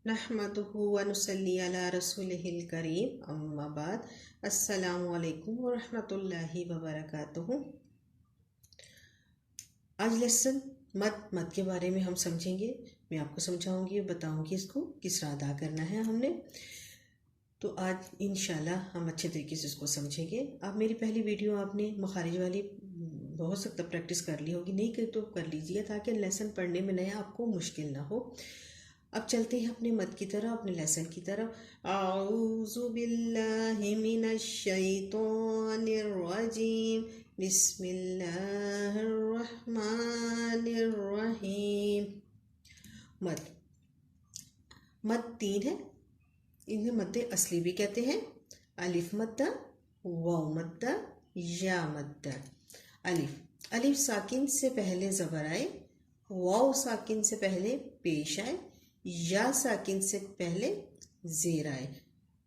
नहमदुहु व नुसल्ली अला रसूलिहिल करीम अम्मा बाद। अस्सलामु अलैकुम व रहमतुल्लाहि व बरकातुहू। आज लेसन मत के बारे में हम समझेंगे। मैं आपको समझाऊंगी, बताऊंगी इसको किस तरह अदा करना है हमने। तो आज इंशाल्लाह हम अच्छे तरीके से इसको समझेंगे। आप मेरी पहली वीडियो आपने मखारिज वाली हो सकता प्रैक्टिस कर ली होगी, नहीं कर तो कर लीजिए ताकि लेसन पढ़ने में नया आपको मुश्किल ना हो। अब चलते हैं अपने मत की तरफ, अपने लेसन की तरफ। आऊज़ु बिल्लाहि मिनश शैतानिर रजीम, बिस्मिल्लाहिर रहमानिर रहीम। मत तीन है, इन्हें मद्दे असली भी कहते हैं। अलिफ मद्दा, वाव मद्दा, या मद्दा। अलिफ साकिन से पहले ज़बर आए, वाव साकिन से पहले पेश आए, या साकिन से पहले ज़ेर आए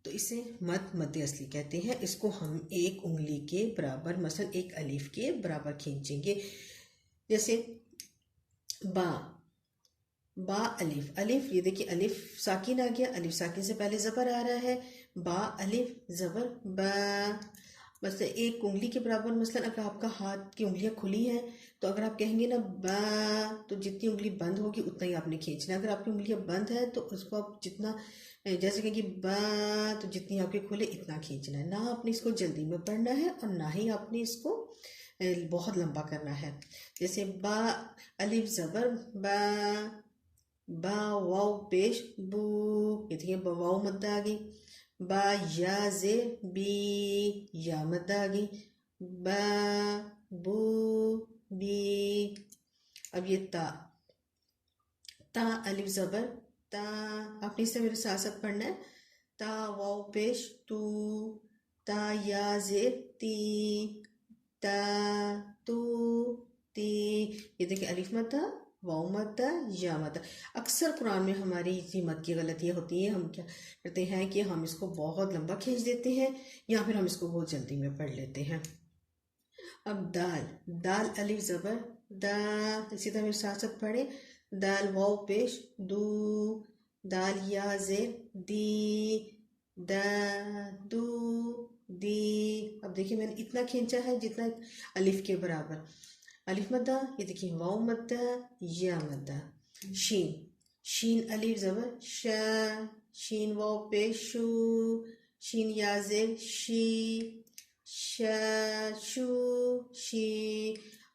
तो इसे मद्दे असली कहते हैं। इसको हम एक उंगली के बराबर, मसलन एक अलिफ के बराबर खींचेंगे। जैसे बा अलिफ, ये देखिए अलिफ साकिन आ गया, अलिफ साकिन से पहले ज़बर आ रहा है। बा अलिफ ज़बर बा, बस एक उंगली के बराबर। मसलन अगर आपका हाथ की उंगलियां खुली हैं तो अगर आप कहेंगे ना बा, तो जितनी उंगली बंद होगी उतना ही आपने खींचना है। अगर आपकी उंगलियां बंद है तो उसको आप जितना, जैसे कहेंगे बा, तो जितनी आपके खुले इतना खींचना है। ना आपने इसको जल्दी में पढ़ना है और ना ही आपने इसको बहुत लंबा करना है। जैसे बा अलिफ ज़बर बा, बा वाव पेश बू, ये देखिए वाव मद्दा आ गई। बा या जे बी, या मद्दा आ गई। बा बू बी। अब ये ता अलिफ ज़बर ता, आपने इसे मेरे साथ साथ पढ़ना है। ता वाव पेश तू, ता या जे ती, ता तू ती। ये देखिए अलिफ मद्दा, वाव मद्दा, या मद्दा। अक्सर कुरान में हमारी इसी मद की गलतियाँ होती हैं। हम क्या करते हैं कि हम इसको बहुत लंबा खींच देते हैं या फिर हम इसको बहुत जल्दी में पढ़ लेते हैं। अब दाल अलिफ ज़बर दा, इसी तरह मेरे साथ साथ पढ़े। दाल वाव पेश दू, दाल या ज़ेर दी, दा दू दी। अब देखिए मैंने इतना खींचा है जितना अलिफ के बराबर। अलिफ मद्दा, ये देखिए वाव मद्दा, या मद्दा। शीन अलिफ ज़बर शा, शीन वाव पेश शू, शीन या ज़ेर शी, शा शू शी।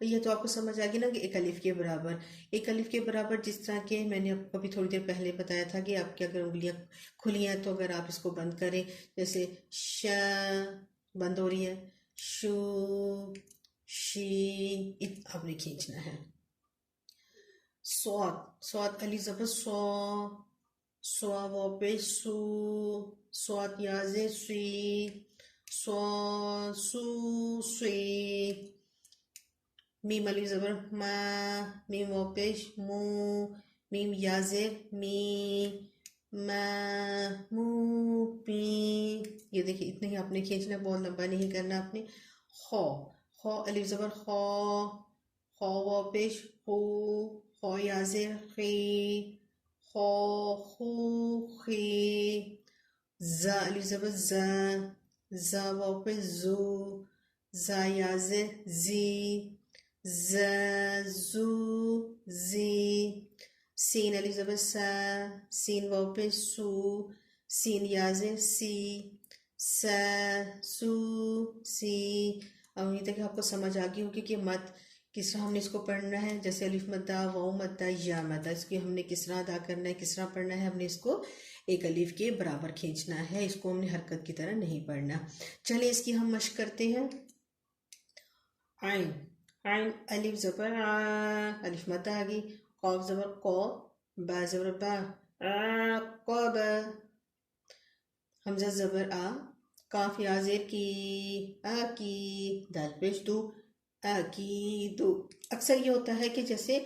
ये तो आपको समझ आ गया ना कि एक अलिफ के बराबर, एक अलिफ के बराबर। जिस तरह के मैंने आपको अभी थोड़ी देर पहले बताया था कि आपकी अगर उंगलियां खुली हैं तो अगर आप इसको बंद करें, जैसे शा बंद हो रही है, शू शी, आपने खींचना है। स्वाद अली ज़बर सौ, स्वा वाव पेश सू, स्वाद या जे सी, स्वा सू स्वी। मीम अलिफ ज़बर मा, मीम वाव पेश मू, मीम या ज़ेर मी, मा मू पी। ये देखिए इतना ही आपने खींचना, बहुत लंबा नहीं करना आपने। खौ अलिफ ज़बर खौ, खौ वाव पेश खू, खौ या ज़ेर खी, खौ खू खी। जा अलिफ ज़बर जा, जा वाव पेश जू, जा या ज़ेर जी, ज़ू जी। सीन अलिफ ज़बर सा, सीन वाव पेश सू, सीन या ज़ेर सी, सा सू सी। अब उम्मीद है कि आपको समझ आ गई होगी कि मत किस तरह हमने इसको पढ़ना है। जैसे अलिफ मद्दा, वाव मद्दा, या मद्दा, इसकी हमने किस तरह अदा करना है, किस तरह पढ़ना है। हमने इसको एक अलिफ के बराबर खींचना है, इसको हमने हरकत की तरह नहीं पढ़ना। चलिए इसकी हम मश्क करते हैं। आइन अलिफ ज़बर आ, अलिफ मद्दा आ गई। कॉफ ज़बर कौ, बा ज़बर बा, कौब। हमज़ा ज़बर आ, काफ या ज़ेर की, आ की, दाल पेश दू, आ की दू। अक्सर ये होता है कि जैसे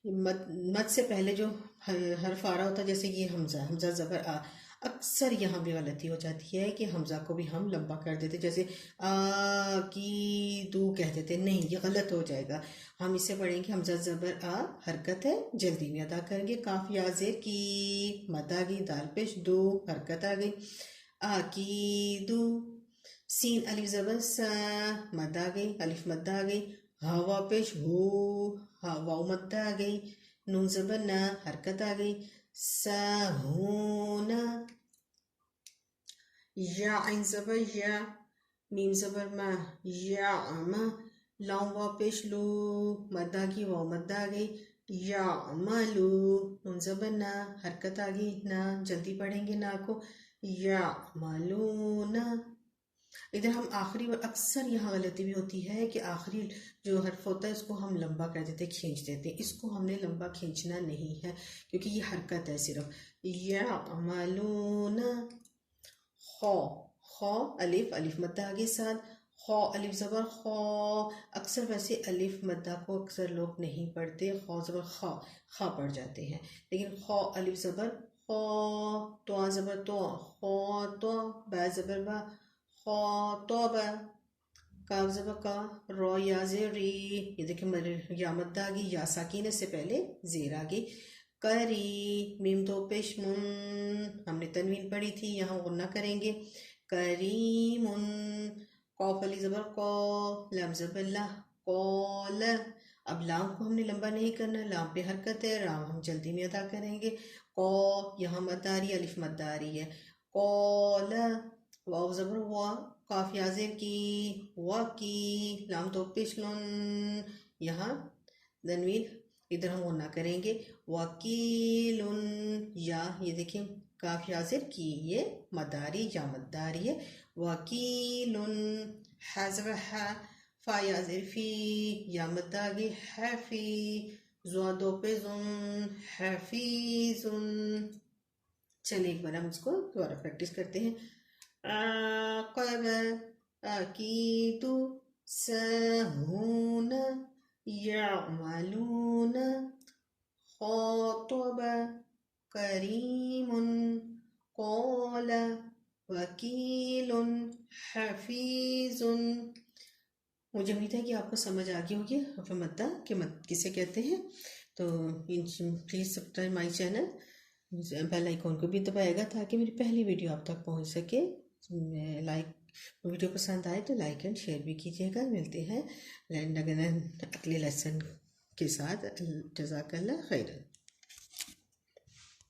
मद से पहले जो हर्फ आ रहा होता है, जैसे ये हमज़ा ज़बर आ, अक्सर यहाँ भी गलती हो जाती है कि हमज़ा को भी हम लंबा कर देते, जैसे की दू कह देते, नहीं ये गलत हो जाएगा। हम इसे पढ़ेंगे हमज़ा ज़बर आ, हरकत है, जल्दी में अदा करेंगे। काफ या ज़ेर की, मद आ गई, दाल पेश दो, हरकत आ गई, आ की दू। सीन अलिफ ज़बर सा, मद आ गई, अलिफ मद आ गई, हवा पेश हू, वाव मद आ गई, नून ज़बर ना, हरकत आ गई, साहूना। या आइन ज़बर या, मीम ज़बर मा, या अमा, लाम वाव पेश लू, मद आ गई, वाव मद आ गई, या अमलू, नून ज़बर ना, हरकत आ गई ना, जल्दी पढ़ेंगे ना को, या मालूना। इधर हम आखिरी और अक्सर यहाँ गलती भी होती है कि आखिरी जो हर्फ होता है उसको हम लंबा कर देते, खींच देते। इसको हमने लंबा खींचना नहीं है क्योंकि ये हरकत है सिर्फ। या अमलूना, खौ, खौ अलिफ, अलिफ मद्दा आगे साथ, खौ अलिफ ज़बर खौ। अक्सर वैसे अलिफ मद्दा को अक्सर लोग नहीं पढ़ते, खौ ज़बर खा, खा पढ़ जाते हैं, लेकिन खौ अलिफ ज़बर खौ, तो ज़बर तो, खौ तो, बा ज़बर बा, खौ तो बा, काफ ज़बर का, रौ या ज़ेर री। ये देखिए या मद्दा आ गई, या साकिन से पहले ज़ेर आ गई। करी, मीम तो पेश मुन, हमने तनवीन पढ़ी थी, यहाँ गुन्ना करेंगे। करीमुन, कौफ अली ज़बर कौ, लाम ज़बर ला, कौल। अब लाम को हमने लंबा नहीं करना, लाम पे हरकत है, राम हम जल्दी में अदा करेंगे। कौ, यहाँ मद आ रही है, अलिफ मद आ रही है, कौल। वाव ज़बर वा, काफ या ज़ेर की, वा की, लाम तो पेश लुन, यहाँ तनवीन, इधर हम गुन्ना करेंगे। वकीलुन, या ये देखिए काफ याजिर की, ये मदारी या मदारी है। वकीलुन, हज़र है, फा याजिर फी, या मदागी हैफी, ज़ुआदो पे जुन, हैफीजुन। चलिए एक बार हम इसको दोबारा प्रैक्टिस करते हैं। आक़ब, अकीदु, सहून, यअमलून, ख़ातब, करीमुन, क़ाल, वकीलुन, हफीजुन। मुझे उम्मीद है कि आपको समझ आ गई होगी हर्फ मद्दा के किसे कहते हैं। तो please subscribe my channel, bell icon को भी दबाएगा ताकि मेरी पहली वीडियो आप तक पहुंच सके। लाइक, वीडियो पसंद आए तो लाइक एंड शेयर भी कीजिएगा। मिलते हैं अगले लेसन के साथ। जज़ाकल्लाह खैरन।